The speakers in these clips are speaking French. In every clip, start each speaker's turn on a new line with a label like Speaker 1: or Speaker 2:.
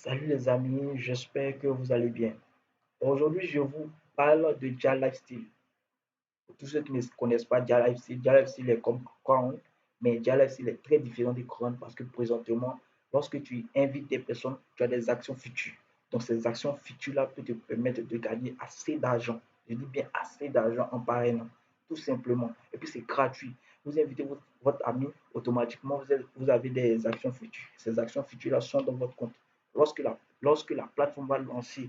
Speaker 1: Salut les amis, j'espère que vous allez bien. Aujourd'hui, je vous parle de Jia Lifestyle. Pour tous ceux qui ne connaissent pas Jia Lifestyle est comme Crown, mais Jia Lifestyle est très différent des Crown parce que présentement, lorsque tu invites des personnes, tu as des actions futures. Donc, ces actions futures-là peuvent te permettre de gagner assez d'argent. Je dis bien assez d'argent en parrainant, tout simplement. Et puis, c'est gratuit. Vous invitez votre ami, automatiquement, vous avez des actions futures. Ces actions futures-là sont dans votre compte. Lorsque la plateforme va lancer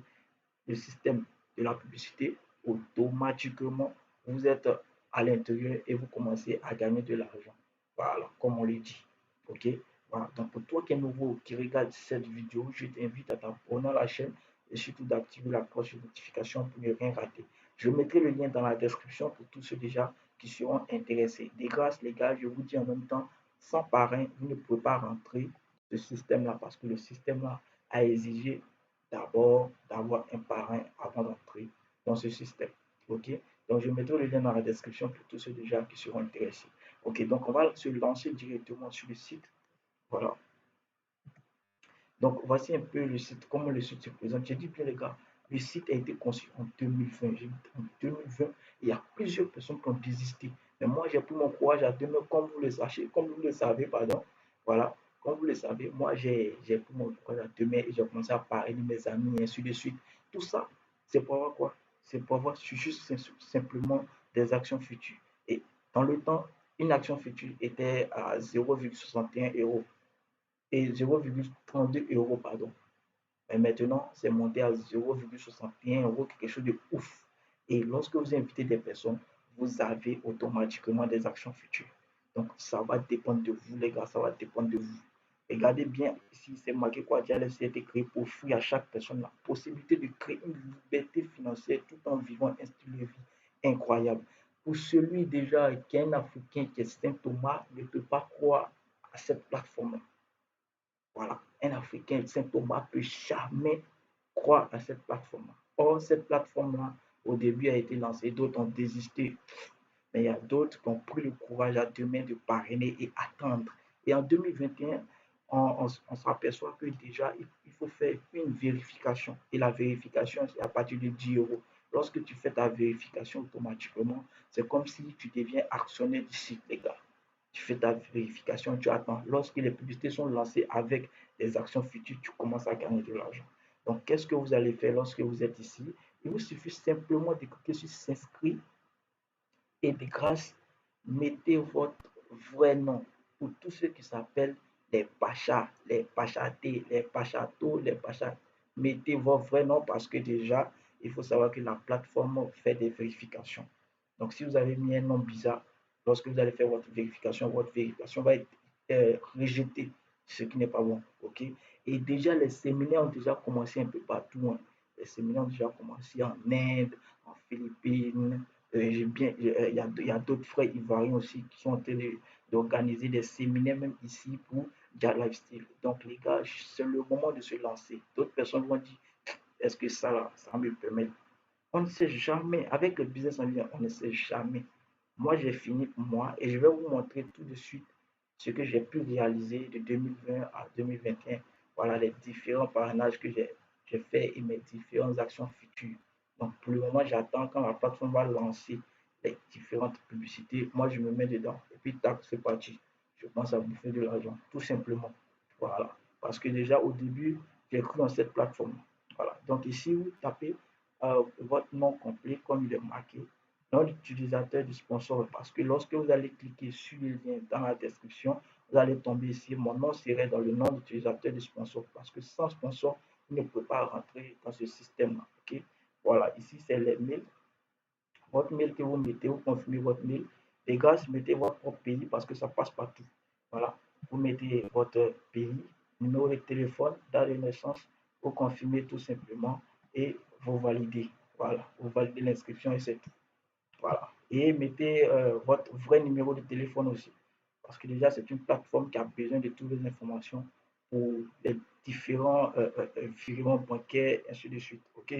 Speaker 1: le système de la publicité, automatiquement, vous êtes à l'intérieur et vous commencez à gagner de l'argent. Voilà, comme on le dit. OK? Voilà. Donc, pour toi qui es nouveau, qui regarde cette vidéo, je t'invite à t'abonner à la chaîne et surtout d'activer la cloche de notification pour ne rien rater. Je mettrai le lien dans la description pour tous ceux déjà qui seront intéressés. Des grâces, les gars, je vous dis en même temps, sans parrain, vous ne pouvez pas rentrer ce système-là parce que le système-là a exigé d'abord d'avoir un parrain avant d'entrer dans ce système. OK? Donc, je mettrai le lien dans la description pour tous ceux déjà qui seront intéressés. OK, donc on va se lancer directement sur le site. Voilà. Donc, voici un peu le site, comment le site se présente. J'ai dit bien, les gars, le site a été conçu en 2020. En 2020, il y a plusieurs personnes qui ont désisté. Mais moi, j'ai pris mon courage à deux mains, comme vous le savez, pardon. Voilà. Comme vous le savez, moi, j'ai pris mon courage à deux mains et j'ai commencé à parler de mes amis et ainsi de suite. Tout ça, c'est pour avoir quoi? C'est pour avoir juste simplement des actions futures. Et dans le temps, une action future était à 0,61 euros et 0,32 euros, pardon. Mais maintenant, c'est monté à 0,61 euros, quelque chose de ouf. Et lorsque vous invitez des personnes, vous avez automatiquement des actions futures. Donc, ça va dépendre de vous, les gars, ça va dépendre de vous. Regardez bien ici, c'est marqué quoi, déjà, a été créé pour offrir à chaque personne la possibilité de créer une liberté financière tout en vivant un style de vie incroyable. Pour celui déjà qui est un Africain, qui est Saint Thomas, ne peut pas croire à cette plateforme. Voilà, un Africain, Saint Thomas, peut jamais croire à cette plateforme. Or, cette plateforme-là, au début, a été lancée, d'autres ont désisté, mais il y a d'autres qui ont pris le courage à deux mains de parrainer et attendre. Et en 2021, on s'aperçoit que déjà, il faut faire une vérification. Et la vérification, c'est à partir de 10 euros. Lorsque tu fais ta vérification automatiquement, c'est comme si tu deviens actionnaire du site, les gars. Tu fais ta vérification, tu attends. Lorsque les publicités sont lancées avec des actions futures, tu commences à gagner de l'argent. Donc, qu'est-ce que vous allez faire lorsque vous êtes ici? Il vous suffit simplement de cliquer sur s'inscrire et de grâce, mettez votre vrai nom pour tous ceux qui s'appellent les Pachas, les Pachatés, les Pachatos, les Pachas. Mettez votre vrai nom parce que déjà, il faut savoir que la plateforme fait des vérifications. Donc, si vous avez mis un nom bizarre, lorsque vous allez faire votre vérification va être rejetée, ce qui n'est pas bon. OK? Et déjà, les séminaires ont déjà commencé un peu partout, hein. Les séminaires ont déjà commencé en Inde, en Philippines, il y a d'autres frères ivoiriens aussi qui sont en train d'organiser des séminaires même ici pour Dia Lifestyle. Donc les gars, c'est le moment de se lancer. D'autres personnes vont dire, est-ce que ça me permet? On ne sait jamais. Avec le business en ligne, on ne sait jamais. Moi, j'ai fini pour moi et je vais vous montrer tout de suite ce que j'ai pu réaliser de 2020 à 2021. Voilà les différents parrainages que j'ai fait et mes différentes actions futures. Donc, pour le moment, j'attends quand la plateforme va lancer les différentes publicités. Moi, je me mets dedans et puis, tac, c'est parti. Je pense à bouffer de l'argent, tout simplement. Voilà. Parce que déjà, au début, j'ai cru en cette plateforme. Voilà. Donc, ici, vous tapez votre nom complet comme il est marqué, nom d'utilisateur du sponsor, parce que lorsque vous allez cliquer sur le lien dans la description, vous allez tomber ici. Mon nom serait dans le nom d'utilisateur du sponsor, parce que sans sponsor, vous ne pouvez pas rentrer dans ce système-là. OK? Voilà, ici, c'est les mails. Votre mail que vous mettez, vous confirmez votre mail. Les gars, mettez votre propre pays parce que ça passe partout. Voilà, vous mettez votre pays, numéro de téléphone, date de naissance, vous confirmez tout simplement et vous validez. Voilà, vous validez l'inscription et c'est tout. Voilà. Et mettez votre vrai numéro de téléphone aussi. Parce que déjà, c'est une plateforme qui a besoin de toutes les informations pour les différents virements bancaires, ainsi de suite. OK?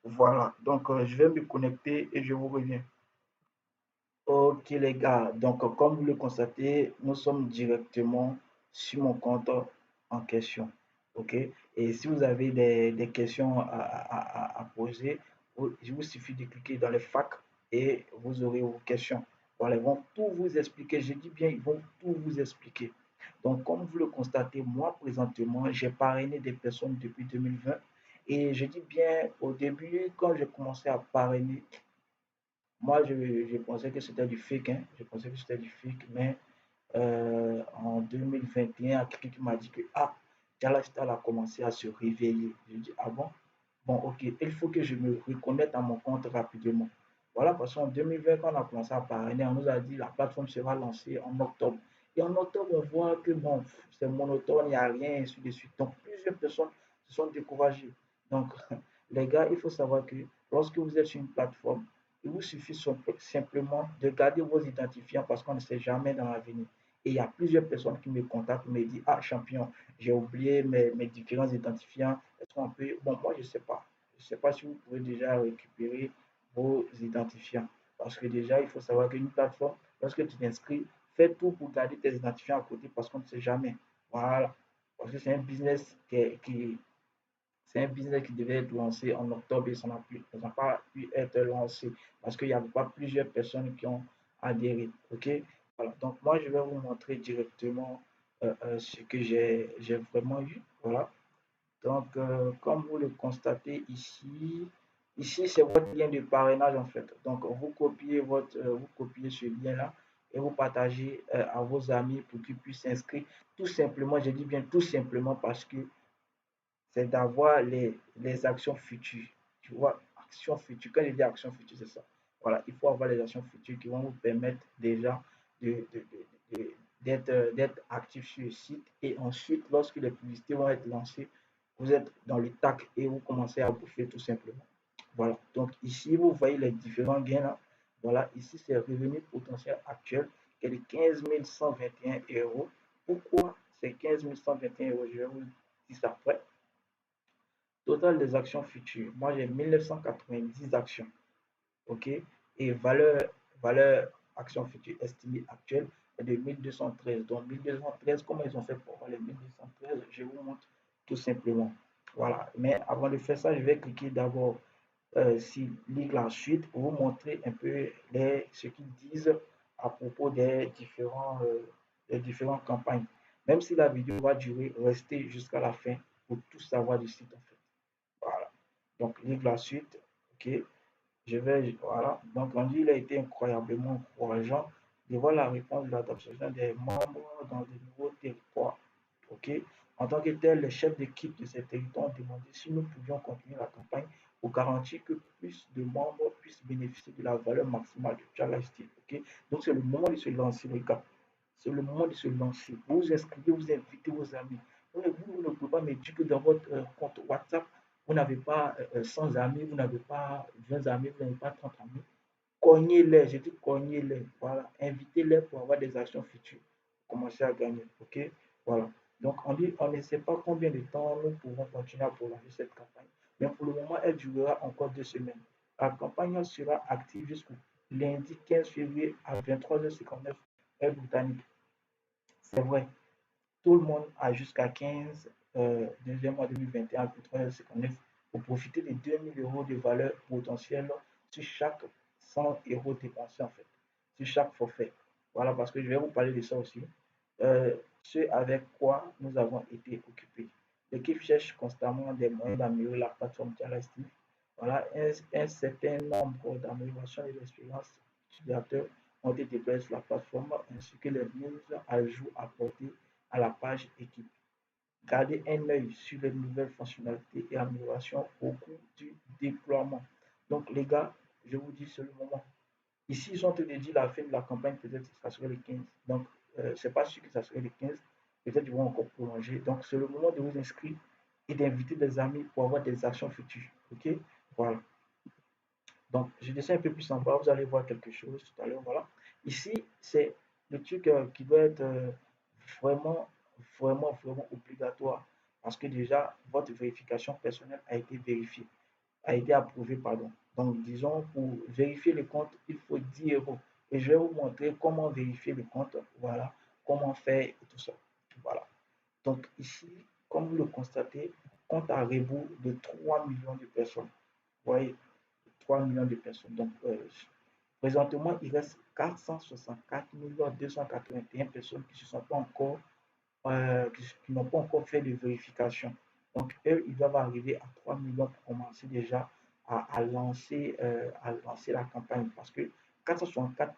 Speaker 1: Voilà. Donc, je vais me connecter et je vous reviens. Ok les gars, donc comme vous le constatez, nous sommes directement sur mon compte en question. OK? Et si vous avez des questions à poser, il vous suffit de cliquer dans le FAQ et vous aurez vos questions. Voilà, ils vont tout vous expliquer. Je dis bien, ils vont tout vous expliquer. Donc, comme vous le constatez, moi, présentement, j'ai parrainé des personnes depuis 2020. Et je dis bien, au début, quand j'ai commencé à parrainer, moi, je pensais que c'était du fake, hein. Je pensais que c'était du fake, mais en 2021, il y a quelqu'un qui m'a dit que ah, Jalastal a commencé à se réveiller. Je dis ah bon? Bon, ok, il faut que je me reconnecte à mon compte rapidement. Voilà, parce qu'en 2020, quand on a commencé à parrainer, on nous a dit la plateforme sera lancée en octobre. Et en octobre, on voit que bon, c'est monotone, il n'y a rien, et ainsi de suite. Donc, plusieurs personnes se sont découragées. Donc, les gars, il faut savoir que lorsque vous êtes sur une plateforme, il vous suffit simplement de garder vos identifiants parce qu'on ne sait jamais dans l'avenir. Et il y a plusieurs personnes qui me contactent, me disent, ah champion, j'ai oublié mes différents identifiants. Est-ce qu'on peut... Bon, moi, je ne sais pas. Je ne sais pas si vous pouvez déjà récupérer vos identifiants. Parce que déjà, il faut savoir qu'une plateforme, lorsque tu t'inscris, fais tout pour garder tes identifiants à côté parce qu'on ne sait jamais. Voilà. Parce que c'est un business c'est un business qui devait être lancé en octobre et ça n'a pas pu être lancé parce qu'il n'y avait pas plusieurs personnes qui ont adhéré. OK? Voilà. Donc, moi, je vais vous montrer directement ce que j'ai vraiment eu. Voilà. Donc, comme vous le constatez ici, c'est votre lien de parrainage en fait. Donc, vous copiez ce lien-là et vous partagez à vos amis pour qu'ils puissent s'inscrire. Tout simplement, je dis bien tout simplement parce que c'est d'avoir les actions futures. Tu vois, actions futures. Quand je dis actions futures, c'est ça. Voilà, il faut avoir les actions futures qui vont vous permettre déjà de, de, de, d'être actif sur le site. Et ensuite, lorsque les publicités vont être lancées, vous êtes dans le tac et vous commencez à bouffer tout simplement. Voilà. Donc ici, vous voyez les différents gains là. Voilà, ici, c'est le revenu potentiel actuel qui est de 15 121 euros. Pourquoi c'est 15 121 euros? Je vais vous dire ça après. Total des actions futures. Moi, j'ai 1990 actions. OK? Et valeur action future estimée actuelle est de 1213. Donc, 1213, comment ils ont fait pour avoir les 1213? Je vous montre tout simplement. Voilà. Mais avant de faire ça, je vais cliquer d'abord sur lire la suite pour vous montrer un peu ce qu'ils disent à propos des différentes campagnes. Même si la vidéo va durer, restez jusqu'à la fin pour tout savoir du site en fait. Voilà. Donc, livre la suite. OK. Voilà. Donc, on dit il a été incroyablement encourageant de voir la réponse de l'adoption des membres dans de nouveaux territoires. OK. En tant que tel, les chefs d'équipe de ces territoires ont demandé si nous pouvions continuer la campagne pour garantir que plus de membres puissent bénéficier de la valeur maximale de Java Steel. OK. Donc, c'est le moment de se lancer, les gars. C'est le moment de se lancer. Vous vous inscrivez, vous invitez vos amis. Vous ne pouvez pas me dire que dans votre compte WhatsApp, vous n'avez pas 100 amis, vous n'avez pas 20 amis, vous n'avez pas 30 amis. Cognez-les, je dis cognez-les. Voilà, invitez-les pour avoir des actions futures. Commencez à gagner. OK? Voilà. Donc, on ne sait pas combien de temps nous pouvons continuer à prolonger cette campagne. Mais pour le moment, elle durera encore 2 semaines. La campagne sera active jusqu'au lundi 15 février à 23h59 heure britannique. C'est vrai. Tout le monde a jusqu'à 15 deuxième mois 2021 à 3,59 pour profiter des 2000 euros de valeur potentielle sur chaque 100 euros dépensés en fait, sur chaque forfait. Voilà, parce que je vais vous parler de ça aussi. Ce avec quoi nous avons été occupés. L'équipe cherche constamment des moyens d'améliorer la plateforme Dialastic. Voilà, un certain nombre d'améliorations et d'expériences utilisateurs ont été déployées sur la plateforme ainsi que les mises à jour apportées à la page équipe. Gardez un œil sur les nouvelles fonctionnalités et améliorations au cours du déploiement. Donc les gars, je vous dis c'est le moment. Ici, ils ont te dit la fin de la campagne, peut-être que ça serait le 15. Donc, c'est pas sûr que ça serait le 15. Peut-être qu'ils vont encore prolonger. Donc, c'est le moment de vous inscrire et d'inviter des amis pour avoir des actions futures. OK? Voilà. Donc, je descends un peu plus en bas, vous allez voir quelque chose tout à l'heure. Voilà. Ici, c'est le truc qui doit être vraiment, vraiment obligatoire. Parce que déjà, votre vérification personnelle a été vérifiée, a été approuvée, pardon. Donc, disons, pour vérifier le compte, il faut 10 euros. Et je vais vous montrer comment vérifier le compte. Voilà, comment faire et tout ça. Voilà. Donc, ici, comme vous le constatez, compte à rebours de 3 millions de personnes. Vous voyez, 3 millions de personnes. Donc, présentement, il reste 464 281 personnes qui ne sont pas encore, qui n'ont pas encore fait de vérification. Donc, eux, ils doivent arriver à 3 millions pour commencer déjà à lancer la campagne. Parce que 464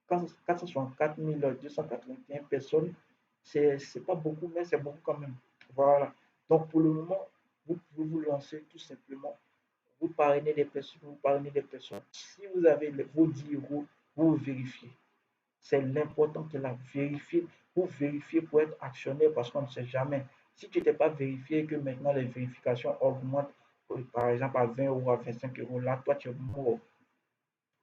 Speaker 1: 281 personnes, c'est pas beaucoup, mais c'est beaucoup quand même. Voilà. Donc, pour le moment, vous pouvez vous lancer tout simplement. Vous parrainez des personnes, vous parrainez des personnes. Si vous avez vos 10 euros, vous vérifiez. C'est l'important de la vérifier. Vous vérifier pour être actionnaire parce qu'on ne sait jamais. Si tu n'étais pas vérifié et que maintenant les vérifications augmentent, par exemple à 20 euros, à 25 euros, là, toi, tu es mort.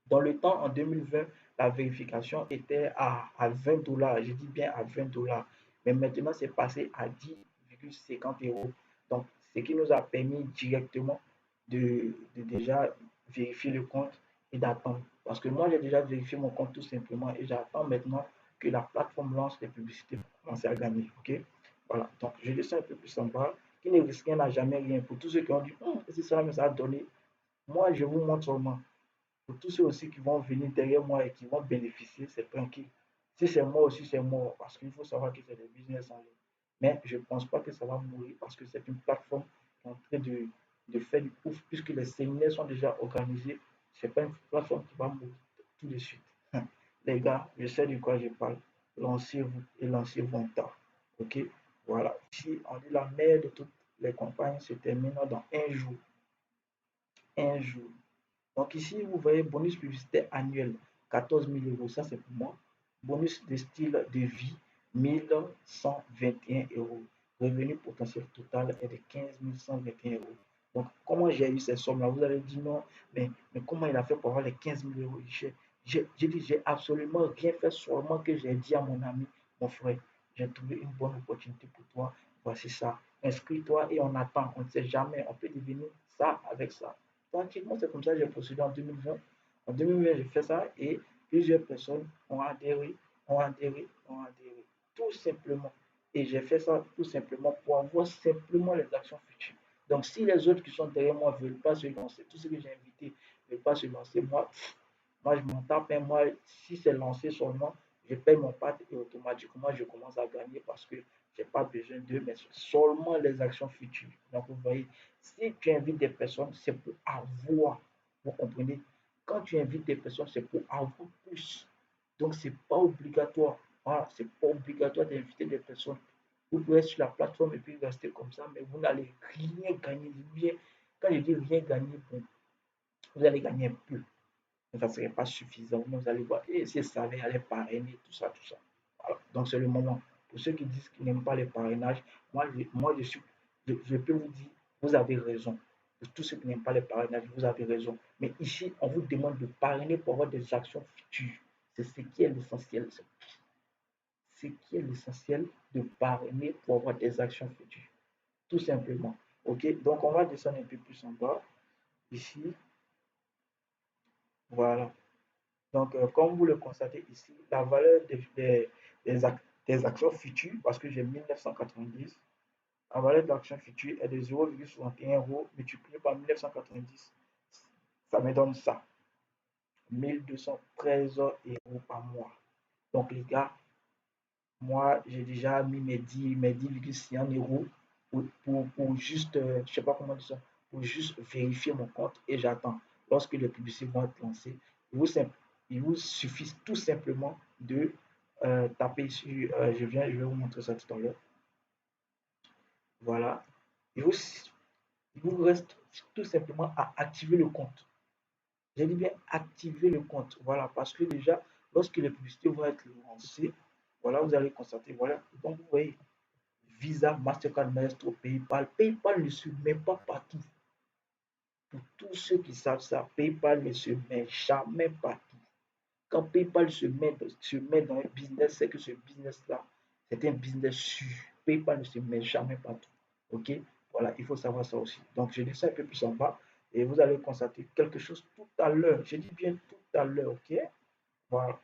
Speaker 1: Dans le temps, en 2020, la vérification était à 20 dollars. Je dis bien à 20 dollars. Mais maintenant, c'est passé à 10,50 euros. Donc, ce qui nous a permis directement de déjà vérifier le compte et d'attendre. Parce que moi, j'ai déjà vérifié mon compte tout simplement et j'attends maintenant que la plateforme lance les publicités pour commencer à gagner. OK? Voilà. Donc, je descends un peu plus en bas. Qui ne risque rien n'a jamais rien. Pour tous ceux qui ont dit, c'est ça, mais ça a donné. Moi, je vous montre seulement. Pour tous ceux aussi qui vont venir derrière moi et qui vont bénéficier, c'est tranquille. Si c'est moi aussi, c'est mort. Parce qu'il faut savoir que c'est des business en ligne. Mais je ne pense pas que ça va mourir parce que c'est une plateforme qui est en train de faire du ouf, puisque les séminaires sont déjà organisés. Ce n'est pas une plateforme qui va mourir tout de suite. Les gars, je sais de quoi je parle. Lancez-vous et lancez-vous en temps. OK? Voilà. Ici, on dit la meilleure de toutes les campagnes se termine dans un jour. Un jour. Donc ici, vous voyez bonus publicitaire annuel, 14 000 euros, ça c'est pour moi. Bonus de style de vie, 1121 euros. Revenu potentiel total est de 15 121 euros. Donc, comment j'ai eu ces sommes-là? Vous allez dire non, mais comment il a fait pour avoir les 15 000 euros? J'ai dit, j'ai absolument rien fait, seulement que j'ai dit à mon ami, mon frère, j'ai trouvé une bonne opportunité pour toi. Voici ça. Inscris-toi et on attend. On ne sait jamais. On peut devenir ça avec ça. Tranquillement, c'est comme ça que j'ai procédé en 2020. En 2020, j'ai fait ça et plusieurs personnes ont adhéré, ont adhéré, ont adhéré. Tout simplement. Et j'ai fait ça tout simplement pour avoir simplement les actions futures. Donc, si les autres qui sont derrière moi ne veulent pas se lancer, tous ceux que j'ai invités ne veulent pas se lancer, moi je m'en tape. Et moi, si c'est lancé seulement, je paye mon part et automatiquement, je commence à gagner parce que je n'ai pas besoin d'eux, mais seulement les actions futures. Donc, vous voyez, si tu invites des personnes, c'est pour avoir. Vous comprenez? Quand tu invites des personnes, c'est pour avoir plus. Donc, ce n'est pas obligatoire. Voilà, ce n'est pas obligatoire d'inviter des personnes. Vous pouvez être sur la plateforme et puis rester comme ça, mais vous n'allez rien gagner. Bien, quand je dis rien gagner, bon, vous allez gagner un peu. Mais ça ne serait pas suffisant. Vous allez voir, et si ça allait parrainer, tout ça, tout ça. Voilà. Donc, c'est le moment. Pour ceux qui disent qu'ils n'aiment pas les parrainages, je peux vous dire, vous avez raison. Pour tous ceux qui n'aiment pas les parrainages, vous avez raison. Mais ici, on vous demande de parrainer pour avoir des actions futures. C'est ce qui est l'essentiel. Ce qui est l'essentiel de parrainer pour avoir des actions futures. Tout simplement. OK? Donc, on va descendre un peu plus en bas. Ici. Voilà. Donc, comme vous le constatez ici, la valeur des actions futures, parce que j'ai 1990, la valeur de l'action future est de 0,61 euros multiplié par 1990. Ça me donne ça, 1213 euros par mois. Donc, les gars, moi, j'ai déjà mis mes 10,6 euros pour juste, je ne sais pas comment dire ça, pour juste vérifier mon compte et j'attends. Lorsque les publicités vont être lancées, il vous suffit tout simplement de taper sur, je vais vous montrer ça tout à l'heure. Voilà. Il vous, il vous reste tout simplement à activer le compte. J'ai dit bien activer le compte. Voilà, parce que déjà, lorsque les publicités vont être lancées, voilà, vous allez constater, voilà. Donc, vous voyez, Visa, Mastercard, Maestro, PayPal. PayPal ne se met pas partout. Pour tous ceux qui savent ça, PayPal ne se met jamais partout. Quand PayPal se met dans un business, c'est que ce business-là, c'est un business sûr. PayPal ne se met jamais partout. OK? Voilà, il faut savoir ça aussi. Donc, je descends un peu plus en bas et vous allez constater quelque chose tout à l'heure. Je dis bien tout à l'heure. OK? Voilà.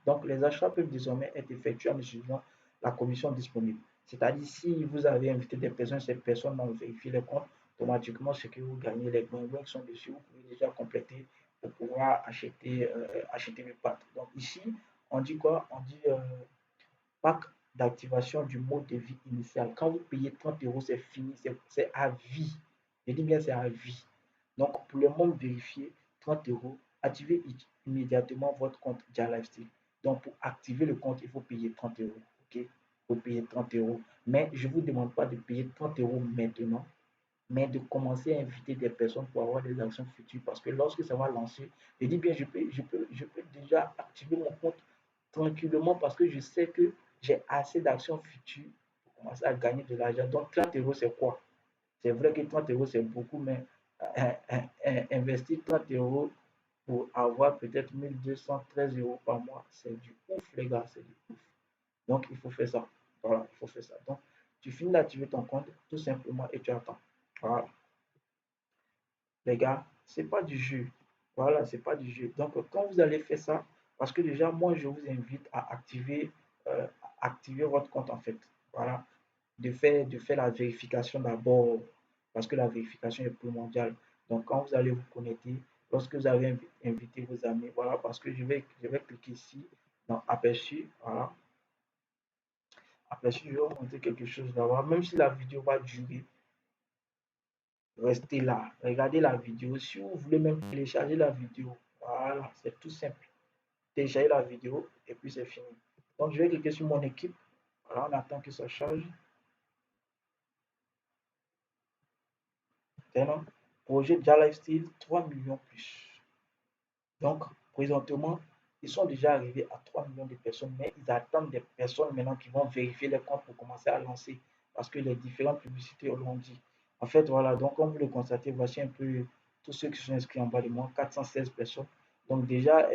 Speaker 1: Donc, les achats peuvent désormais être effectués en utilisant la commission disponible. C'est-à-dire, si vous avez invité des personnes, ces personnes vont vérifier les comptes, automatiquement, ce que vous gagnez, les bons qui sont dessus, vous pouvez déjà compléter pour pouvoir acheter le pack. Donc ici, on dit quoi? On dit pack d'activation du mode de vie initial. Quand vous payez 30 euros, c'est fini, c'est à vie. Je dis bien c'est à vie. Donc pour le monde vérifié, 30 euros, activez immédiatement votre compte Dia Lifestyle. Donc pour activer le compte, il faut payer 30 euros. Ok? Il faut payer 30 euros. Mais je ne vous demande pas de payer 30 euros maintenant, mais de commencer à inviter des personnes pour avoir des actions futures. Parce que lorsque ça va lancer, je dis bien, je peux déjà activer mon compte tranquillement parce que je sais que j'ai assez d'actions futures pour commencer à gagner de l'argent. Donc 30 euros, c'est quoi? C'est vrai que 30 euros, c'est beaucoup, mais investir 30 euros pour avoir peut-être 1213 euros par mois, c'est du ouf, les gars, c'est du ouf. Donc, il faut faire ça. Voilà, il faut faire ça. Donc, tu finis d'activer ton compte tout simplement et tu attends. Voilà, les gars, c'est pas du jeu. Voilà, c'est pas du jeu. Donc, quand vous allez faire ça, parce que déjà, moi, je vous invite à activer votre compte en fait. Voilà, de faire la vérification d'abord, parce que la vérification est primordiale. Donc, quand vous allez vous connecter, lorsque vous avez invité vos amis, voilà, parce que je vais cliquer ici dans aperçu, voilà. Aperçu, je vais vous montrer quelque chose là-bas, même si la vidéo va durer, restez là, regardez la vidéo. Si vous voulez même télécharger la vidéo, voilà, c'est tout simple. Télécharger la vidéo et puis c'est fini. Donc, je vais cliquer sur mon équipe. Voilà, on attend que ça charge. Maintenant, projet Dia Lifestyle, 3 millions plus. Donc, présentement, ils sont déjà arrivés à 3 millions de personnes, mais ils attendent des personnes maintenant qui vont vérifier les comptes pour commencer à lancer, parce que les différentes publicités l'ont dit. En fait, voilà, donc comme vous le constatez, voici un peu tous ceux qui sont inscrits en bas de moi, 416 personnes. Donc déjà,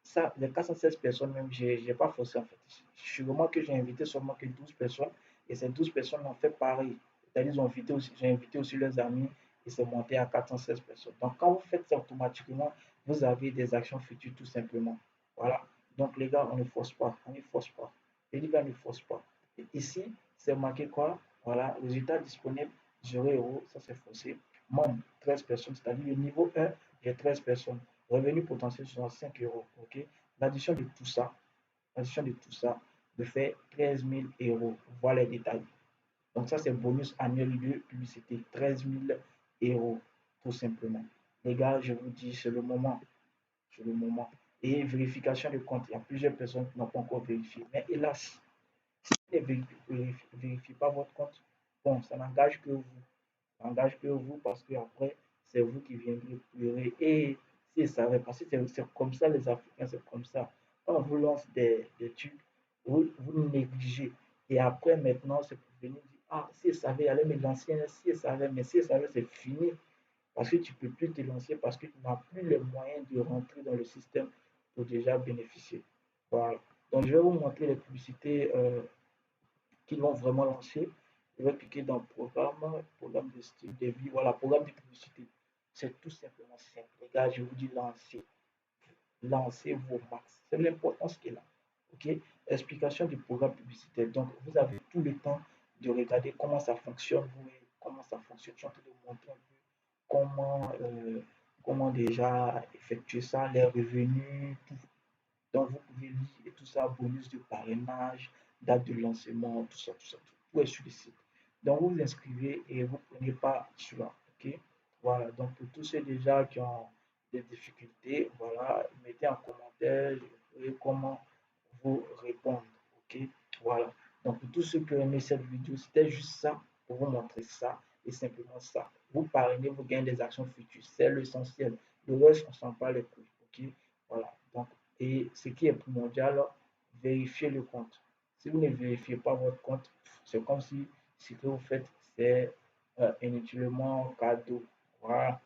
Speaker 1: ça, les 416 personnes, même, je n'ai pas forcé en fait. Sûrement que j'ai invité seulement que 12 personnes, et ces 12 personnes ont fait pareil. C'est-à-dire, j'ai invité aussi leurs amis, et c'est monté à 416 personnes. Donc quand vous faites ça automatiquement, vous avez des actions futures tout simplement. Voilà. Donc les gars, on ne force pas, on ne force pas. Les gars, ne force pas. Et ici, c'est marqué quoi? Voilà, résultat disponible, 0 euros, ça c'est forcé. Membre, 13 personnes, c'est-à-dire le niveau 1, j'ai 13 personnes. Revenu potentiel, 5 euros. Ok. L'addition de tout ça, l'addition de tout ça, me fait 13 000 euros. Voilà les détails. Donc ça, c'est bonus annuel de publicité, 13 000 euros, tout simplement. Les gars, je vous dis, c'est le moment. C'est le moment. Et vérification de compte, il y a plusieurs personnes qui n'ont pas encore vérifié. Mais hélas, si vous ne vérifiez pas votre compte, bon, ça n'engage que vous. Ça n'engage que vous parce que après, c'est vous qui viendrez pleurer. Et si ça va passer, c'est comme ça les Africains, c'est comme ça. Quand on vous lance des trucs, vous négligez. Et après, maintenant, c'est pour venir dire, ah, si ça savait, allez me lancer, si ça savait, mais si ça savait, c'est fini. Parce que tu ne peux plus te lancer parce que tu n'as plus les moyens de rentrer dans le système pour déjà bénéficier. Voilà. Donc, je vais vous montrer les publicités qu'ils vont vraiment lancer. Je vais cliquer dans programme de style de vie. Voilà, programme de publicité. C'est tout simplement simple. Les gars, je vous dis lancez. Lancez vos max. C'est l'importance qu'il a. OK? Explication du programme publicitaire. Donc, vous avez tout le temps de regarder comment ça fonctionne. Vous voyez comment ça fonctionne. Je suis en train de vous montrer un peu comment déjà effectuer ça, les revenus, tout. Donc, vous pouvez lire et tout ça, bonus de parrainage, date de lancement, tout ça, tout ça, tout est sur le site. Donc, vous vous inscrivez et vous ne prenez pas celui-là. OK? Voilà. Donc, pour tous ceux déjà qui ont des difficultés, voilà, mettez en commentaire, je verrai comment vous répondre. OK? Voilà. Donc, pour tous ceux qui ont aimé cette vidéo, c'était juste ça pour vous montrer ça et simplement ça. Vous parrainez, vous gagnez des actions futures. C'est l'essentiel. Le reste, on s'en parle les couilles. OK? Voilà. Donc, et ce qui est primordial, vérifiez le compte. Si vous ne vérifiez pas votre compte, c'est comme si ce que vous faites, c'est inutilement cadeau. Voilà.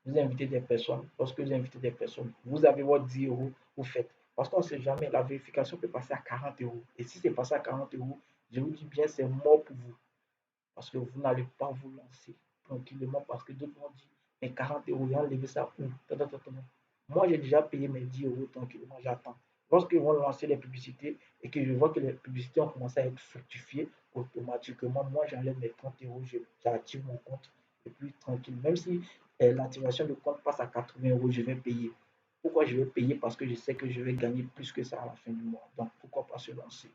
Speaker 1: Vous invitez des personnes. Lorsque vous invitez des personnes, vous avez votre 10 euros, vous faites. Parce qu'on ne sait jamais, la vérification peut passer à 40 euros. Et si c'est passé à 40 euros, je vous dis bien, c'est mort pour vous. Parce que vous n'allez pas vous lancer tranquillement parce que d'autres vont dire, mais 40 euros, il a enlevé ça où? Moi, j'ai déjà payé mes 10 euros tranquillement, j'attends. Lorsqu'ils vont lancer les publicités et que je vois que les publicités ont commencé à être fructifiées, automatiquement, moi, j'enlève mes 30 euros, j'active mon compte et puis tranquille. Même si l'activation de compte passe à 80 euros, je vais payer. Pourquoi je vais payer? Parce que je sais que je vais gagner plus que ça à la fin du mois. Donc, pourquoi pas se lancer?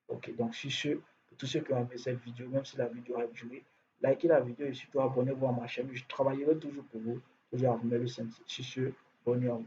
Speaker 1: Ok, donc sur ce, pour tous ceux qui ont aimé cette vidéo, même si la vidéo a duré, likez la vidéo et surtout abonnez-vous à ma chaîne. Je travaillerai toujours pour vous, toujours à vous mettre le sens. Sur ce, bonne nuit à vous.